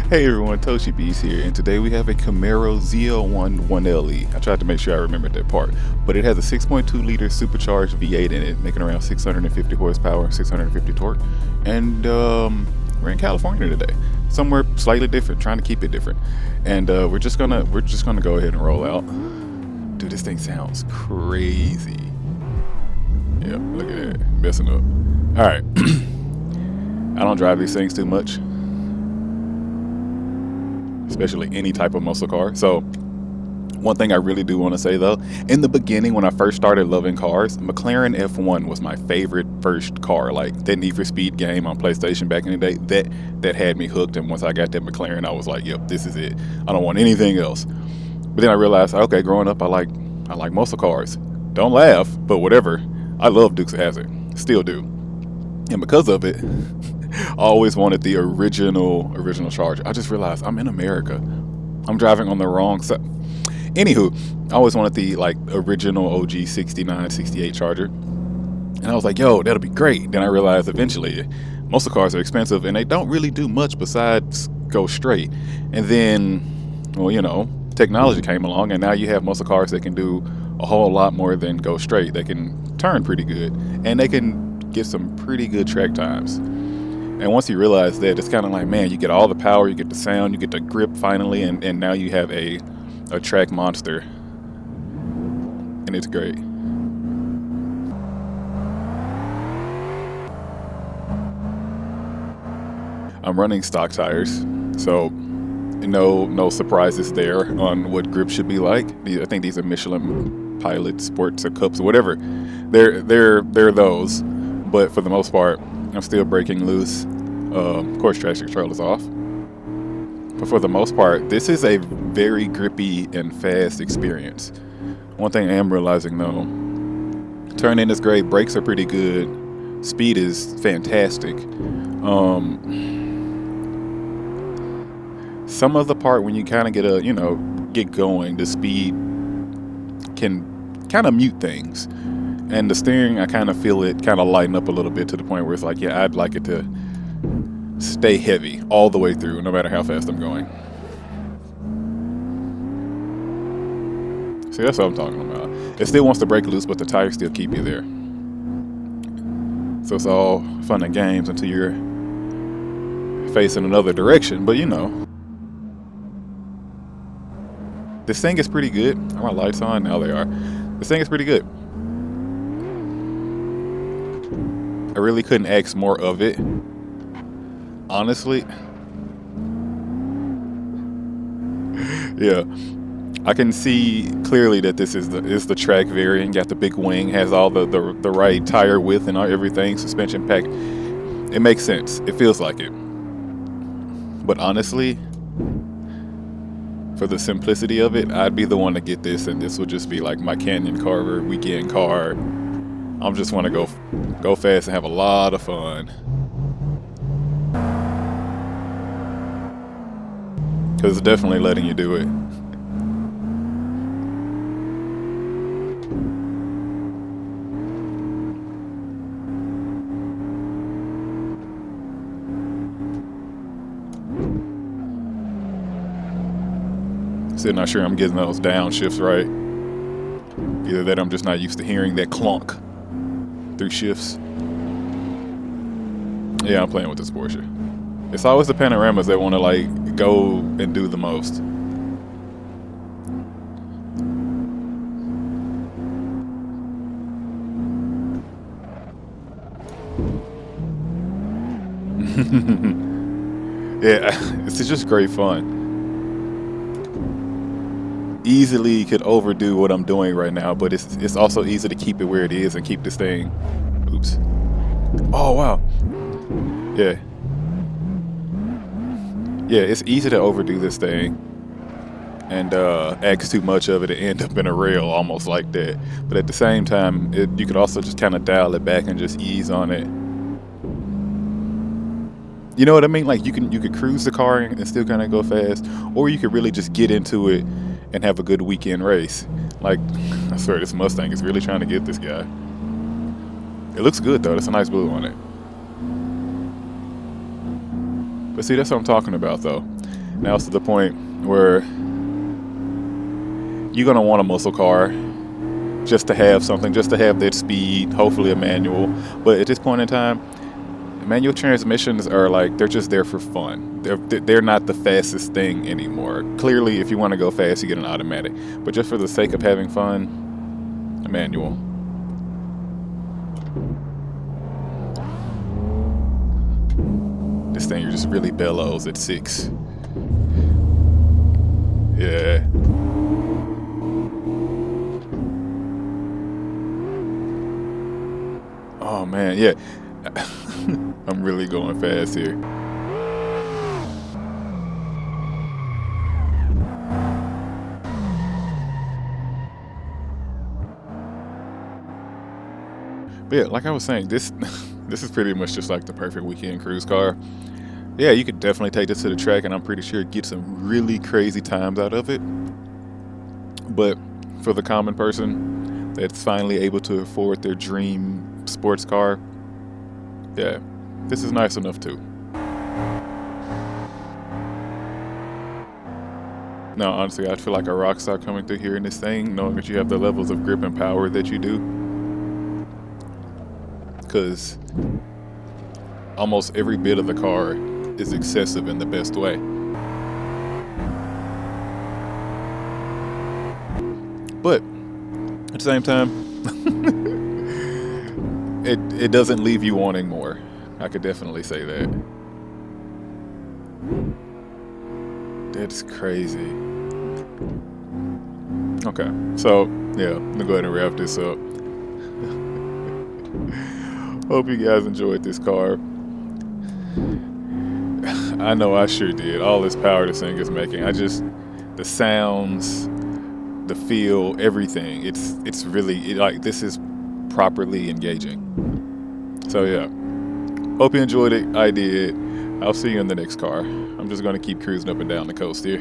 Hey everyone, Toshiibeats here, and today we have a Camaro Zl1 1LE. I tried to make sure I remembered that part, but it has a 6.2 liter supercharged V8 in it, making around 650 horsepower, 650 torque, and we're in California today, somewhere slightly different, trying to keep it different, and we're just gonna go ahead and roll out. Dude, this thing sounds crazy. Yep, look at that, messing up. All right, I don't drive these things too much, especially any type of muscle car. So one thing I really do want to say though, in the beginning when I first started loving cars, McLaren F1 was my favorite first car. Like that Need for Speed game on PlayStation back in the day, that had me hooked. And once I got that McLaren, I was like, yep, this is it. I don't want anything else. But then I realized, okay, growing up, I like muscle cars. Don't laugh, but whatever. I love Dukes of Hazzard, still do. And because of it, I always wanted the original Charger. I just realized I'm in America. I'm driving on the wrong side. Anywho, I always wanted the original OG 69, 68 Charger. And I was like, yo, that'll be great. Then I realized eventually muscle cars are expensive and they don't really do much besides go straight. And then, well, you know, technology came along and now you have muscle cars that can do a whole lot more than go straight. They can turn pretty good and they can get some pretty good track times. And once you realize that, it's kind of like, man, you get all the power, you get the sound, you get the grip finally, and now you have a track monster. And it's great. I'm running stock tires, so no surprises there on what grip should be like. I think these are Michelin Pilot Sports or Cups or whatever. They're those, but for the most part, I'm still breaking loose. Of course, traction control is off. But for the most part, this is a very grippy and fast experience. One thing I am realizing though, turn-in is great, brakes are pretty good, speed is fantastic. Some of the part when you kind of get going, the speed can kind of mute things. And the steering, I kind of feel it kind of lighten up a little bit to the point where it's like, yeah, I'd like it to stay heavy all the way through, no matter how fast I'm going. See, that's what I'm talking about. It still wants to break loose, but the tires still keep you there. So it's all fun and games until you're facing another direction, but you know. This thing is pretty good. Are my lights on? Now they are. This thing is pretty good. I really couldn't ask more of it, honestly. Yeah, I can see clearly that this is the track variant. Got the big wing, has all the right tire width and everything, suspension pack. It makes sense. It feels like it. But honestly, for the simplicity of it, I'd be the one to get this, and this would just be like my Canyon Carver weekend car. I just want to go fast and have a lot of fun. Because it's definitely letting you do it. Still not sure I'm getting those downshifts right. Either that or I'm just not used to hearing that clunk through shifts. Yeah, I'm playing with this Porsche. It's always the panoramas that want to go and do the most. Yeah, it's just great fun. Easily could overdo what I'm doing right now, but it's also easy to keep it where it is and keep this thing. Oops. Oh wow. Yeah. Yeah, it's easy to overdo this thing and ask too much of it and end up in a rail almost like that. But at the same time, you could also just kind of dial it back and just ease on it. You know what I mean? Like you could cruise the car and still kind of go fast, or you could really just get into it and have a good weekend race. Like, I swear this Mustang is really trying to get this guy. It looks good though. There's a nice blue on it. But see, that's what I'm talking about though. Now it's to the point where you're gonna want a muscle car just to have something, just to have that speed, hopefully a manual. But at this point in time, manual transmissions are like, they're just there for fun. They're not the fastest thing anymore. Clearly, if you want to go fast, you get an automatic. But just for the sake of having fun, a manual. This thing just really bellows at 6. Yeah. Oh man, yeah. I'm really going fast here. But yeah, like I was saying, this this is pretty much just like the perfect weekend cruise car. Yeah, you could definitely take this to the track, and I'm pretty sure get some really crazy times out of it. But for the common person that's finally able to afford their dream sports car, yeah, this is nice enough too. Now, honestly, I feel like a rock star coming through here in this thing, knowing that you have the levels of grip and power that you do. Because almost every bit of the car is excessive in the best way. But at the same time, it doesn't leave you wanting more. I could definitely say that. That's crazy. Okay, so yeah, I'm gonna go ahead and wrap this up. Hope you guys enjoyed this car. I know I sure did. All this power this thing is making. The sounds, the feel, everything. It's really, like, this is properly engaging. So yeah, hope you enjoyed it. I did. I'll see you in the next car. I'm just gonna keep cruising up and down the coast here.